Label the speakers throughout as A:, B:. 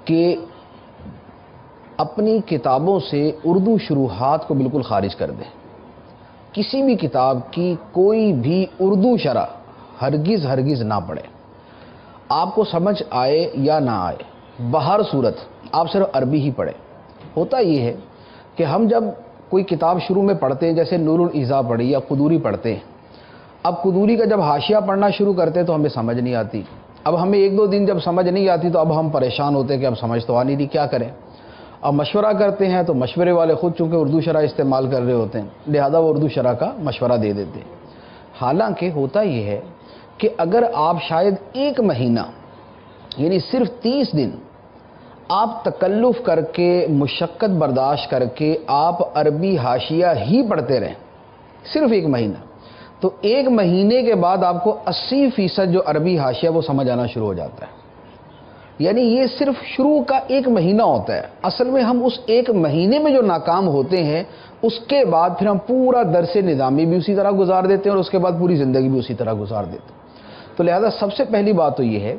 A: کہ اپنی کتابوں سے اردو شروحات کو بالکل خارج کر دیں. کسی بھی کتاب کی کوئی بھی اردو شرح ہرگز نہ پڑھیں. آپ کو سمجھ آئے یا نہ آئے، بہر صورت آپ صرف عربی ہی پڑھیں. ہوتا یہ ہے کہ ہم جب کوئی کتاب شروع میں پڑھتے ہیں، جیسے نور الایضاح پڑھی یا قدوری پڑھتے ہیں، اب قدوری کا جب حاشیہ پڑھنا شروع کرتے ہیں تو ہمیں سمجھ نہیں آتی. اب ہمیں ایک دو دن جب سمجھ نہیں آتی تو اب ہم پریشان ہوتے ہیں کہ اب سمجھ تو آ نہیں رہی، کیا کریں. اب مشورہ کرتے ہیں تو مشورے والے خود چونکہ اردو شرح استعمال کر رہے ہوتے ہیں، لہذا وہ اردو شرح کا مشورہ دے دیتے ہیں. حالانکہ ہوتا یہ ہے کہ اگر آپ شاید ایک مہینہ یعنی صرف 30 دن آپ تکلف کر کے، مشقت برداشت کر کے آپ عربی حاشیہ ہی پڑھتے رہیں، صرف ایک مہینہ، تو ایک مہینے کے بعد آپ کو 80% جو عربی حاشیہ وہ سمجھ آنا شروع ہو جاتا ہے. یعنی یہ صرف شروع کا ایک مہینہ ہوتا ہے. اصل میں ہم اس ایک مہینے میں جو ناکام ہوتے ہیں، اس کے بعد پھر ہم پورا درس نظامی بھی اسی طرح گزار دیتے ہیں اور اس کے بعد پوری زندگی بھی اسی طرح گزار دیتے ہیں. تو لہذا سب سے پہلی بات تو یہ ہے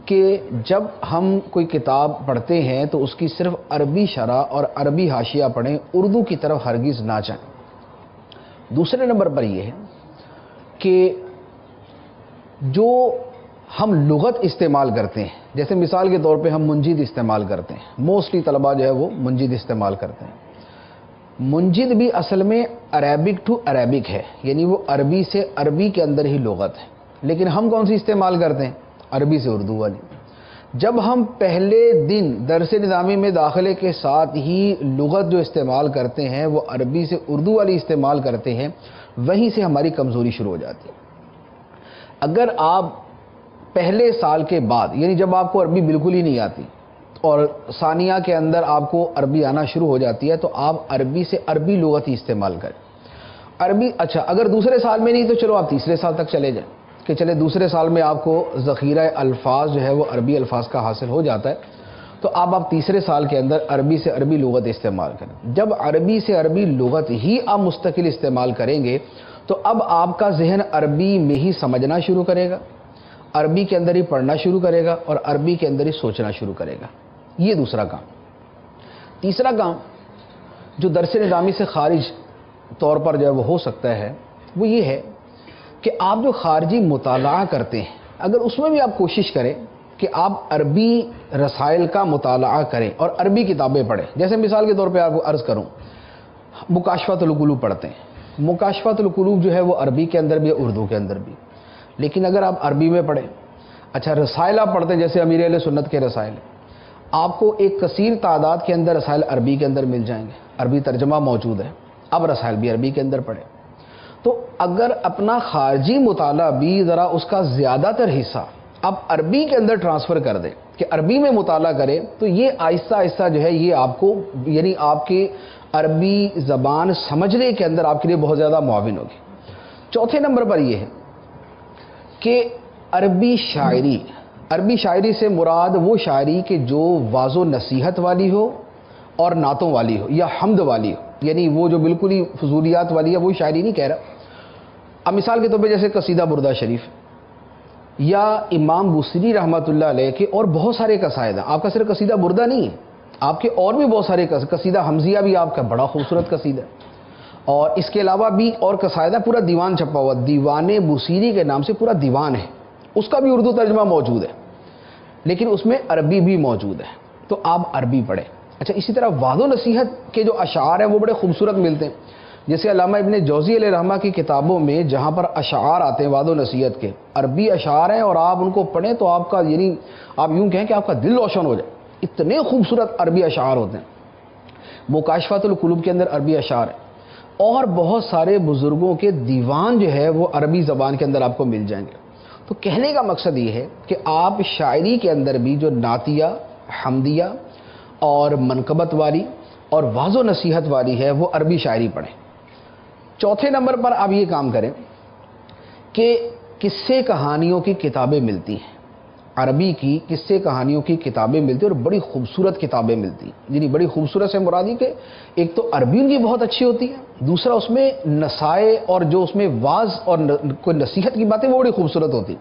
A: کہ جب ہم کوئی کتاب پڑھتے ہیں تو اس کی صرف عربی شرح اور عربی حاشیہ پڑھیں، اردو کی طرف ہرگز نہ جائیں. دوسرے نمبر پر یہ ہے کہ جو ہم لغت استعمال کرتے ہیں، جیسے مثال کے طور پہ ہم منجد استعمال کرتے ہیں، موسٹلی طلباء جو ہے وہ منجد استعمال کرتے ہیں. منجد بھی اصل میں عربک ٹو عربک ہے، یعنی وہ عربی سے عربی کے اندر ہی لغت ہے. لیکن ہم کون سی استعمال کرتے ہیں؟ عربی سے اردو والی. جب ہم پہلے دن درس نظامی میں داخلے کے ساتھ ہی لغت جو استعمال کرتے ہیں وہ عربی سے اردو والی استعمال کرتے ہیں، وہیں سے ہماری کمزوری شروع ہو جاتی ہے. اگر آپ پہلے سال کے بعد، یعنی جب آپ کو عربی بالکل ہی نہیں آتی اور ثانیہ کے اندر آپ کو عربی آنا شروع ہو جاتی ہے، تو آپ عربی سے عربی لغت ہی استعمال کریں. عربی اچھا اگر دوسرے سال میں نہیں تو چلو آپ تیسرے سال تک چلے جائیں کہ چلے دوسرے سال میں آپ کو ذخیرہ الفاظ جو ہے وہ عربی الفاظ کا حاصل ہو جاتا ہے، تو آپ تیسرے سال کے اندر عربی سے عربی لغت استعمال کریں. جب عربی سے عربی لغت ہی آپ مستقل استعمال کریں گے تو اب آپ کا ذہن عربی میں ہی سمجھنا شروع کرے گا، عربی کے اندر ہی پڑھنا شروع کرے گا اور عربی کے اندر ہی سوچنا شروع کرے گا. یہ دوسرا کام. تیسرا کام جو درس نظامی سے خارج طور پر جو ہے وہ ہو سکتا ہے، وہ یہ ہے کہ آپ جو خارجی مطالعہ کرتے ہیں، اگر اس میں بھی آپ کوشش کریں کہ آپ عربی رسائل کا مطالعہ کریں اور عربی کتابیں پڑھیں. جیسے مثال کے طور پہ آپ کو عرض کروں، مکاشفۃ القلوب پڑھتے ہیں. مکاشفۃ القلوب جو ہے وہ عربی کے اندر بھی ہے، اردو کے اندر بھی. لیکن اگر آپ عربی میں پڑھیں، اچھا رسائل آپ پڑھتے ہیں جیسے امیر اہل سنت کے رسائل، آپ کو ایک کثیر تعداد کے اندر رسائل عربی کے اندر مل جائیں گے، عربی ترجمہ موجود ہے. اب رسائل بھی عربی کے اندر پڑھیں. تو اگر اپنا خارجی مطالعہ بھی ذرا اس کا زیادہ تر حصہ آپ عربی کے اندر ٹرانسفر کر دیں کہ عربی میں مطالعہ کریں، تو یہ آہستہ آہستہ جو ہے یہ آپ کو یعنی آپ کے عربی زبان سمجھنے کے اندر آپ کے لیے بہت زیادہ معاون ہوگی. چوتھے نمبر پر یہ ہے کہ عربی شاعری سے مراد وہ شاعری کہ جو واض و نصیحت والی ہو اور نعتوں والی ہو یا حمد والی ہو، یعنی وہ جو بالکل ہی فضولیات والی ہے وہ شاعری نہیں کہہ رہا. اب مثال کے طور پہ جیسے قصیدہ بردہ شریف یا امام بوصیری رحمۃ اللہ علیہ کے اور بہت سارے قصائد ہیں. آپ کا صرف قصیدہ بردہ نہیں ہے، آپ کے اور بھی بہت سارے قصیدہ حمزیہ بھی آپ کا بڑا خوبصورت قصیدہ ہے. اور اس کے علاوہ بھی اور قصائدہ پورا دیوان چھپا ہوا، دیوان بوصیری کے نام سے پورا دیوان ہے، اس کا بھی اردو ترجمہ موجود ہے، لیکن اس میں عربی بھی موجود ہے. تو آپ عربی پڑھیں. اچھا اسی طرح وعظ و نصیحت کے جو اشعار ہیں وہ بڑے خوبصورت ملتے ہیں. جیسے علامہ ابن جوزی علیہ رحمہ کی کتابوں میں جہاں پر اشعار آتے ہیں وعظ و نصیحت کے، عربی اشعار ہیں اور آپ ان کو پڑھیں تو آپ کا یعنی آپ یوں کہیں کہ آپ کا دل روشن ہو جائے، اتنے خوبصورت عربی اشعار ہوتے ہیں. مکاشفۃ القلوب کے اندر عربی اشعار ہیں اور بہت سارے بزرگوں کے دیوان جو ہے وہ عربی زبان کے اندر آپ کو مل جائیں گے. تو کہنے کا مقصد یہ ہے کہ آپ شاعری کے اندر بھی جو نعتیہ، حمدیہ اور منقبت والی اور وعظ و نصیحت والی ہے وہ عربی شاعری پڑھیں. چوتھے نمبر پر آپ یہ کام کریں کہ قصے کہانیوں کی کتابیں ملتی ہیں، عربی کی قصے کہانیوں کی کتابیں ملتی ہیں اور بڑی خوبصورت کتابیں ملتی ہیں. یعنی بڑی خوبصورت سے مرادی کہ ایک تو عربی ان کی بہت اچھی ہوتی ہے، دوسرا اس میں نصائح اور جو اس میں واعظ اور کوئی نصیحت کی باتیں وہ بڑی خوبصورت ہوتی.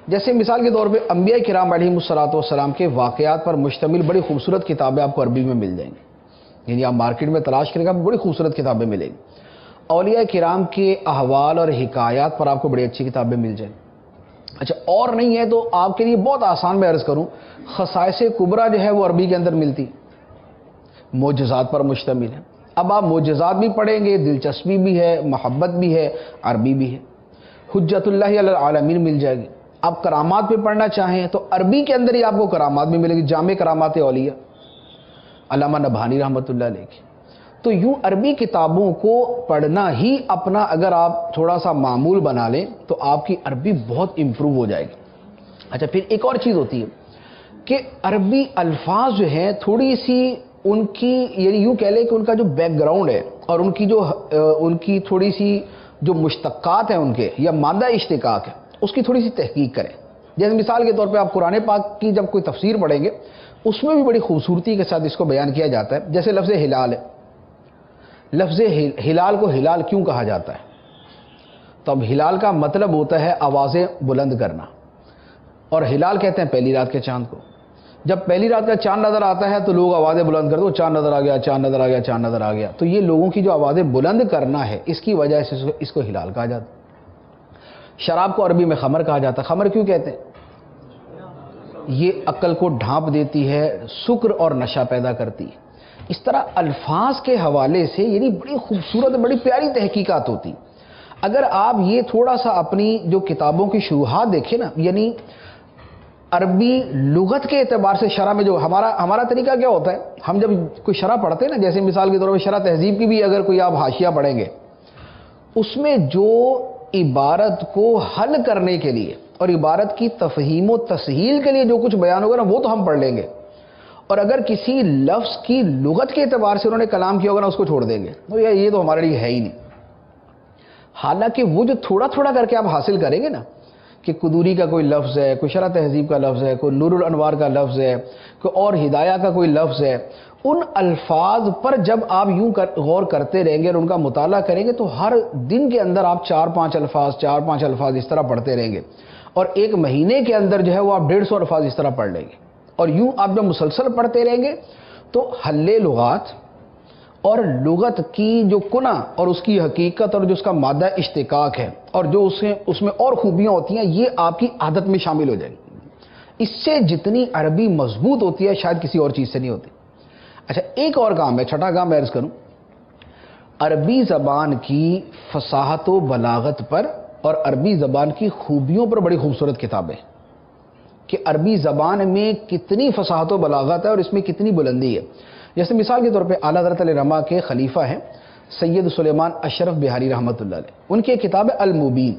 A: جیسے مثال کے طور پہ انبیاء کرام علیہم الصلوۃ والسلام کے واقعات پر مشتمل بڑی خوبصورت کتابیں آپ کو عربی میں مل جائیں گی، یعنی آپ مارکیٹ میں تلاش کریں گے آپ بڑی خوبصورت کتابیں ملیں گی۔ اولیاء کرام کے احوال اور حکایات پر آپ کو بڑی اچھی کتابیں مل جائیں۔ اچھا اور نہیں ہے تو آپ کے لیے بہت آسان میں عرض کروں، خصائص کبریٰ جو ہے وہ عربی کے اندر ملتی، معجزات پر مشتمل ہے۔ اب آپ معجزات بھی پڑھیں گے، دلچسپی بھی ہے، محبت بھی ہے، عربی بھی ہے۔ حجت اللہ علی العالمین مل جائے گی۔ آپ کرامات پہ پڑھنا چاہیں تو عربی کے اندر ہی آپ کو کرامات بھی ملے گی، جامع کرامات اولیاء علامہ نبہانی رحمۃ اللہ علیہ کی۔ تو یوں عربی کتابوں کو پڑھنا ہی اپنا اگر آپ تھوڑا سا معمول بنا لیں تو آپ کی عربی بہت امپروو ہو جائے گی۔ اچھا پھر ایک اور چیز ہوتی ہے کہ عربی الفاظ جو ہیں تھوڑی سی ان کی یعنی یوں کہہ لیں کہ ان کا جو بیک گراؤنڈ ہے اور ان کی تھوڑی سی جو مشتقات ہیں ان کے یا مادہ اشتقاق ہے اس کی تھوڑی سی تحقیق کریں۔ جیسے مثال کے طور پہ آپ قرآن پاک کی جب کوئی تفسیر پڑھیں گے اس میں بھی بڑی خوبصورتی کے ساتھ اس کو بیان کیا جاتا ہے۔ جیسے لفظ ہلال ہے، لفظ ہلال کو ہلال کیوں کہا جاتا ہے؟ تو اب ہلال کا مطلب ہوتا ہے آوازیں بلند کرنا، اور ہلال کہتے ہیں پہلی رات کے چاند کو۔ جب پہلی رات کا چاند نظر آتا ہے تو لوگ آوازیں بلند کرتے ہیں، چاند نظر آ گیا، چاند نظر آ گیا، چاند نظر آ گیا۔ تو یہ لوگوں کی جو آوازیں بلند کرنا ہے اس کی وجہ سے اس کو ہلال کہا جاتا ہے۔ شراب کو عربی میں خمر کہا جاتا ہے۔ خمر کیوں کہتے ہیں؟ یہ عقل کو ڈھانپ دیتی ہے، سکر اور نشہ پیدا کرتی ہے۔ اس طرح الفاظ کے حوالے سے یعنی بڑی خوبصورت بڑی پیاری تحقیقات ہوتی۔ اگر آپ یہ تھوڑا سا اپنی جو کتابوں کی شروحات دیکھیں نا، یعنی عربی لغت کے اعتبار سے شرح میں جو ہمارا طریقہ کیا ہوتا ہے، ہم جب کوئی شرح پڑھتے ہیں نا، جیسے مثال کے طور پہ شرح تہذیب کی بھی اگر کوئی آپ حاشیہ پڑھیں گے اس میں جو عبارت کو حل کرنے کے لیے اور عبارت کی تفہیم و تسہیل کے لیے جو کچھ بیان ہوگا نا وہ تو ہم پڑھ لیں گے، اور اگر کسی لفظ کی لغت کے اعتبار سے انہوں نے کلام کیا ہوگا نا اس کو چھوڑ دیں گے، تو یہ تو ہمارے لیے ہے ہی نہیں۔ حالانکہ وہ جو تھوڑا تھوڑا کر کے آپ حاصل کریں گے نا کہ قدوری کا کوئی لفظ ہے، کوئی شرح تہذیب کا لفظ ہے، کوئی نور الانوار کا لفظ ہے، کوئی اور ہدایہ کا کوئی لفظ ہے، ان الفاظ پر جب آپ یوں غور کرتے رہیں گے اور ان کا مطالعہ کریں گے تو ہر دن کے اندر آپ 4-5 الفاظ اس طرح پڑھتے رہیں گے، اور ایک مہینے کے اندر جو ہے وہ آپ 150 الفاظ اس طرح پڑھ لیں گے۔ اور یوں آپ جب مسلسل پڑھتے رہیں گے تو حل لغات اور لغت کی جو کنہ اور اس کی حقیقت اور جو اس کا مادہ اشتقاق ہے اور جو اس میں اور خوبیاں ہوتی ہیں یہ آپ کی عادت میں شامل ہو جائیں گی۔ اس سے جتنی عربی مضبوط ہوتی ہے شاید کسی اور چیز سے نہیں ہوتی۔ اچھا ایک اور کام ہے، چھٹا کام میں عرض کروں، عربی زبان کی فصاحت و بلاغت پر اور عربی زبان کی خوبیوں پر بڑی خوبصورت کتابیں کہ عربی زبان میں کتنی فصاحت و بلاغت ہے اور اس میں کتنی بلندی ہے۔ جیسے مثال کے طور پہ اعلیٰ حضرت علیہ رحمہ کے خلیفہ ہیں سید سلیمان اشرف بہاری رحمۃ اللہ علیہ، ان کی ایک کتاب ہے المبین۔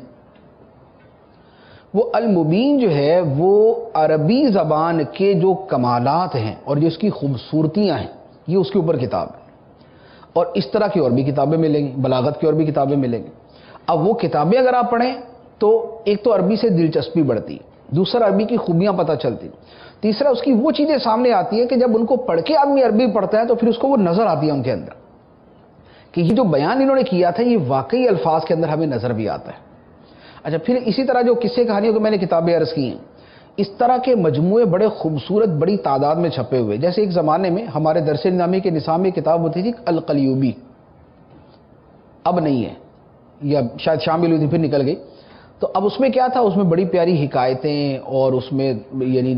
A: وہ المبین جو ہے وہ عربی زبان کے جو کمالات ہیں اور جو اس کی خوبصورتیاں ہیں یہ اس کے اوپر کتاب ہے، اور اس طرح کی اور بھی کتابیں ملیں گی، بلاغت کی اور بھی کتابیں ملیں گی۔ اب وہ کتابیں اگر آپ پڑھیں تو ایک تو عربی سے دلچسپی بڑھتی، دوسرا عربی کی خوبیاں پتہ چلتی، تیسرا اس کی وہ چیزیں سامنے آتی ہیں کہ جب ان کو پڑھ کے آدمی عربی پڑھتا ہے تو پھر اس کو وہ نظر آتی ہے ان کے اندر کہ یہ جو بیان انہوں نے کیا تھا یہ واقعی الفاظ کے اندر ہمیں نظر بھی آتا ہے۔ اچھا پھر اسی طرح جو قصے کہانیوں کو میں نے کتابیں عرض کی ہیں، اس طرح کے مجموعے بڑے خوبصورت بڑی تعداد میں چھپے ہوئے، جیسے ایک زمانے میں ہمارے درس نظامی کے نصاب میں کتاب ہوتی تھی القلیوبی، اب نہیں ہے یا شاید شامل ہوئی تھی پھر نکل گئی، تو اب اس میں کیا تھا، اس میں بڑی پیاری حکایتیں اور اس میں یعنی